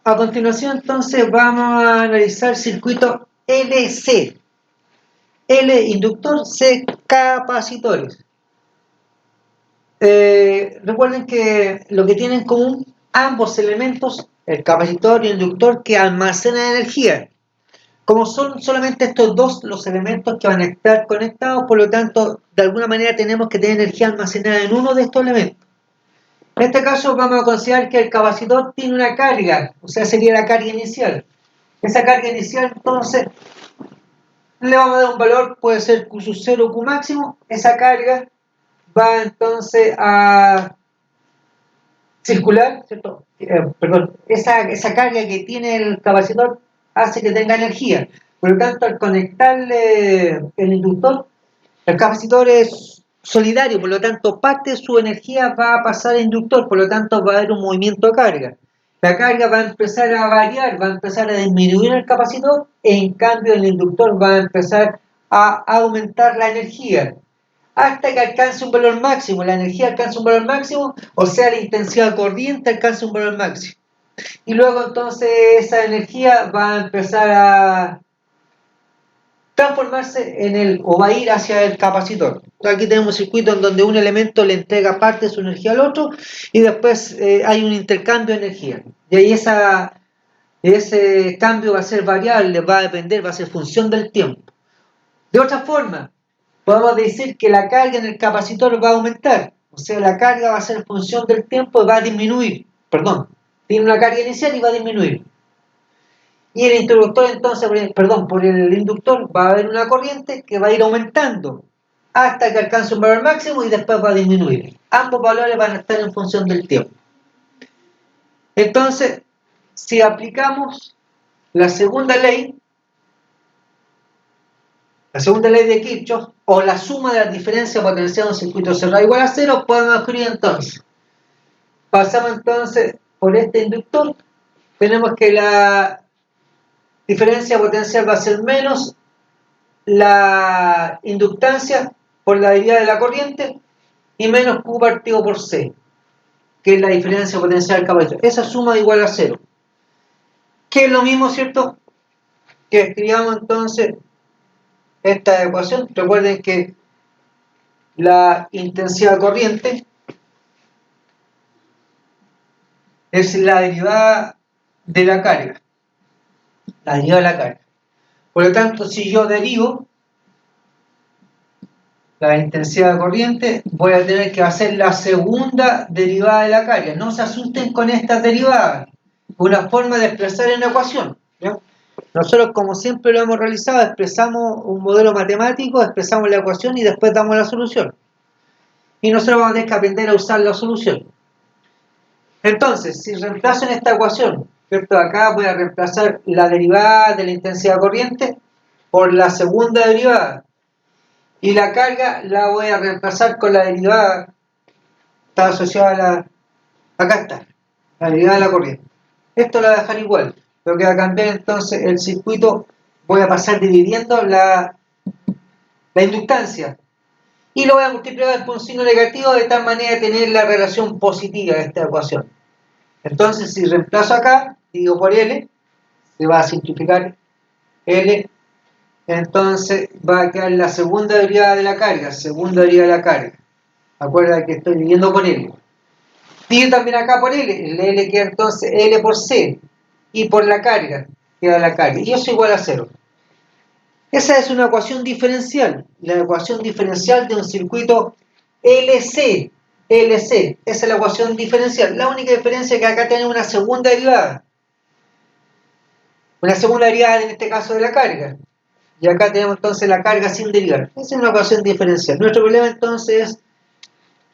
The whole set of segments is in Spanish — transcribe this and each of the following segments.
A continuación, entonces, vamos a analizar el circuito LC. L, inductor, C, capacitores. Recuerden que lo que tienen en común ambos elementos, el capacitor y el inductor, que almacenan energía. Como son solamente estos dos los elementos que van a estar conectados, por lo tanto, de alguna manera tenemos que tener energía almacenada en uno de estos elementos. En este caso vamos a considerar que el capacitor tiene una carga, o sea, sería la carga inicial. Esa carga inicial, entonces, le vamos a dar un valor, puede ser Q sub 0 o Q máximo. Esa carga va entonces a circular, ¿cierto? Esa carga que tiene el capacitor hace que tenga energía. Por lo tanto, al conectarle el inductor, el capacitor es solidario, por lo tanto, parte de su energía va a pasar al inductor, por lo tanto, va a haber un movimiento de carga. La carga va a empezar a variar, va a empezar a disminuir el capacitor, en cambio, el inductor va a empezar a aumentar la energía hasta que alcance un valor máximo. La energía alcanza un valor máximo, o sea, la intensidad corriente alcanza un valor máximo. Y luego, entonces, esa energía va a empezar a transformarse o va a ir hacia el capacitor. Entonces, aquí tenemos un circuito en donde un elemento le entrega parte de su energía al otro y después hay un intercambio de energía. Y ahí ese cambio va a ser variable, va a depender, va a ser función del tiempo. De otra forma, podemos decir que la carga en el capacitor va a aumentar, o sea, la carga va a ser función del tiempo y va a disminuir. Tiene una carga inicial y va a disminuir. Y el interruptor, entonces, por el inductor va a haber una corriente que va a ir aumentando hasta que alcance un valor máximo y después va a disminuir. Ambos valores van a estar en función del tiempo. Entonces, si aplicamos la segunda ley de Kirchhoff, o la suma de las diferencias potenciales de un circuito cerrado igual a cero, podemos escribir entonces. Pasamos entonces por este inductor, tenemos que la diferencia potencial va a ser menos la inductancia por la derivada de la corriente y menos Q partido por C, que es la diferencia potencial del capacitor. Esa suma igual a cero. Que es lo mismo, ¿cierto? Que escribamos entonces esta ecuación. Recuerden que la intensidad corriente es la derivada de la carga. La derivada de la carga. Por lo tanto, si yo derivo la intensidad de corriente, voy a tener que hacer la segunda derivada de la carga. No se asusten con estas derivadas. Una forma de expresar en la ecuación. ¿Ya? Nosotros, como siempre lo hemos realizado, expresamos un modelo matemático, expresamos la ecuación y después damos la solución. Y nosotros vamos a tener que aprender a usar la solución. Entonces, si reemplazo en esta ecuación, ¿cierto? Acá voy a reemplazar la derivada de la intensidad corriente por la segunda derivada. Y la carga la voy a reemplazar con la derivada, está asociada a acá está, la derivada de la corriente. Esto lo voy a dejar igual. Lo que va a cambiar entonces el circuito, voy a pasar dividiendo la inductancia. Y lo voy a multiplicar por un signo negativo de tal manera de tener la relación positiva de esta ecuación. Entonces, si reemplazo acá, digo por L, se va a simplificar L. Entonces va a quedar la segunda derivada de la carga, Acuerda que estoy dividiendo por L. Divido también acá por L, el L queda entonces L por C, y por la carga, queda la carga, y eso igual a 0. Esa es una ecuación diferencial, la ecuación diferencial de un circuito LC, esa es la ecuación diferencial. La única diferencia es que acá tenemos una segunda derivada en este caso de la carga. Y acá tenemos entonces la carga sin derivar. Esa es una ecuación diferencial. Nuestro problema entonces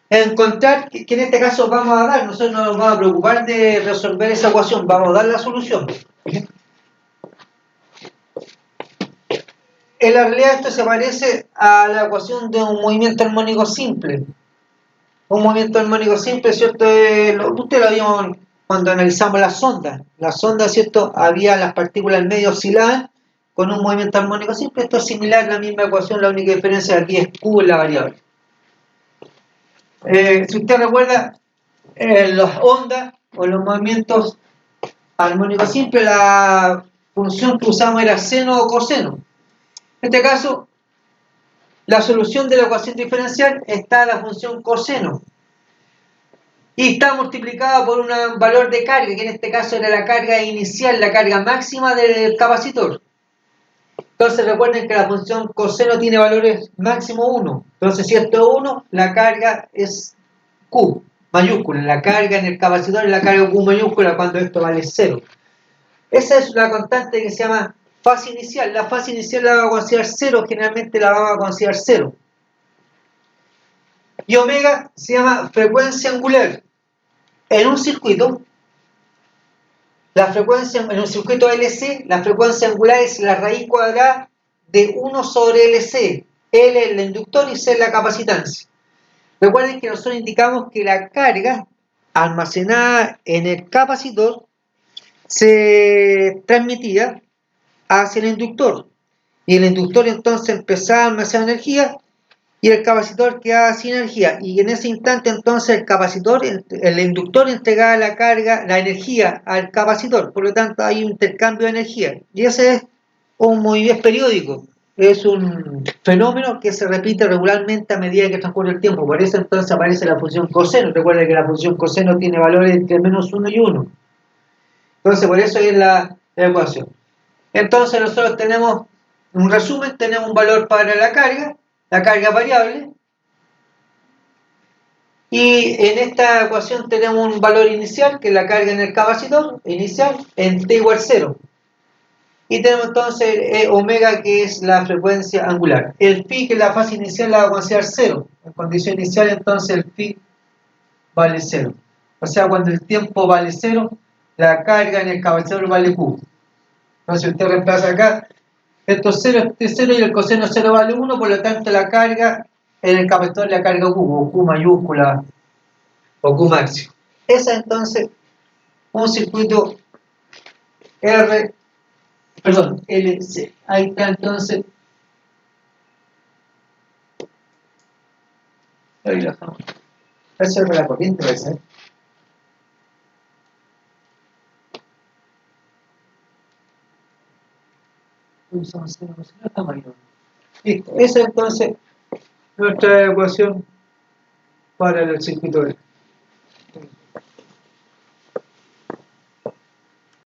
es encontrar que en este caso vamos a dar, nosotros no nos vamos a preocupar de resolver esa ecuación, vamos a dar la solución. En la realidad esto se parece a la ecuación de un movimiento armónico simple. Un movimiento armónico simple, ¿cierto? Ustedes lo vieron cuando analizamos las sondas. Las sondas, ¿cierto? Había las partículas en medio oscilaban con un movimiento armónico simple. Esto es similar a la misma ecuación, la única diferencia aquí es Q en la variable. Si usted recuerda, las ondas o los movimientos armónico simple, la función que usamos era seno o coseno. En este caso, la solución de la ecuación diferencial está en la función coseno y está multiplicada por un valor de carga, que en este caso era la carga inicial, la carga máxima del capacitor. Entonces recuerden que la función coseno tiene valores máximo 1. Entonces si esto es 1, la carga es Q mayúscula. La carga en el capacitor es la carga Q mayúscula cuando esto vale 0. Esa es la constante que se llama fase inicial. La fase inicial la vamos a considerar 0, generalmente la vamos a considerar 0. Y omega se llama frecuencia angular. En un circuito, en un circuito LC, la frecuencia angular es la raíz cuadrada de 1 sobre LC. L es el inductor y C es la capacitancia. Recuerden que nosotros indicamos que la carga almacenada en el capacitor se transmitía hacia el inductor. Y el inductor entonces empezaba a almacenar energía y el capacitor quedaba sin energía. Y en ese instante entonces el inductor entregaba la carga, la energía al capacitor. Por lo tanto hay un intercambio de energía. Y ese es un movimiento periódico. Es un fenómeno que se repite regularmente a medida que transcurre el tiempo. Por eso entonces aparece la función coseno. Recuerden que la función coseno tiene valores entre menos 1 y 1. Entonces por eso es la ecuación. Entonces nosotros tenemos, en un resumen, tenemos un valor para la carga variable, y en esta ecuación tenemos un valor inicial, que es la carga en el capacitor, inicial, en t igual 0. Y tenemos entonces omega, que es la frecuencia angular. El phi, que es la fase inicial, la vamos a considerar 0. En condición inicial, entonces el phi vale 0. O sea, cuando el tiempo vale 0, la carga en el capacitor vale Q. Entonces usted reemplaza acá, esto es 0, este es 0 y el coseno 0 vale 1, por lo tanto la carga en el capacitor, la carga Q, o Q mayúscula, o Q máximo. Esa entonces, un circuito LC. Ahí está entonces. Ahí lo dejamos. Eso es la corriente, ¿ves? Listo. Esa es entonces nuestra ecuación para el circuito LC.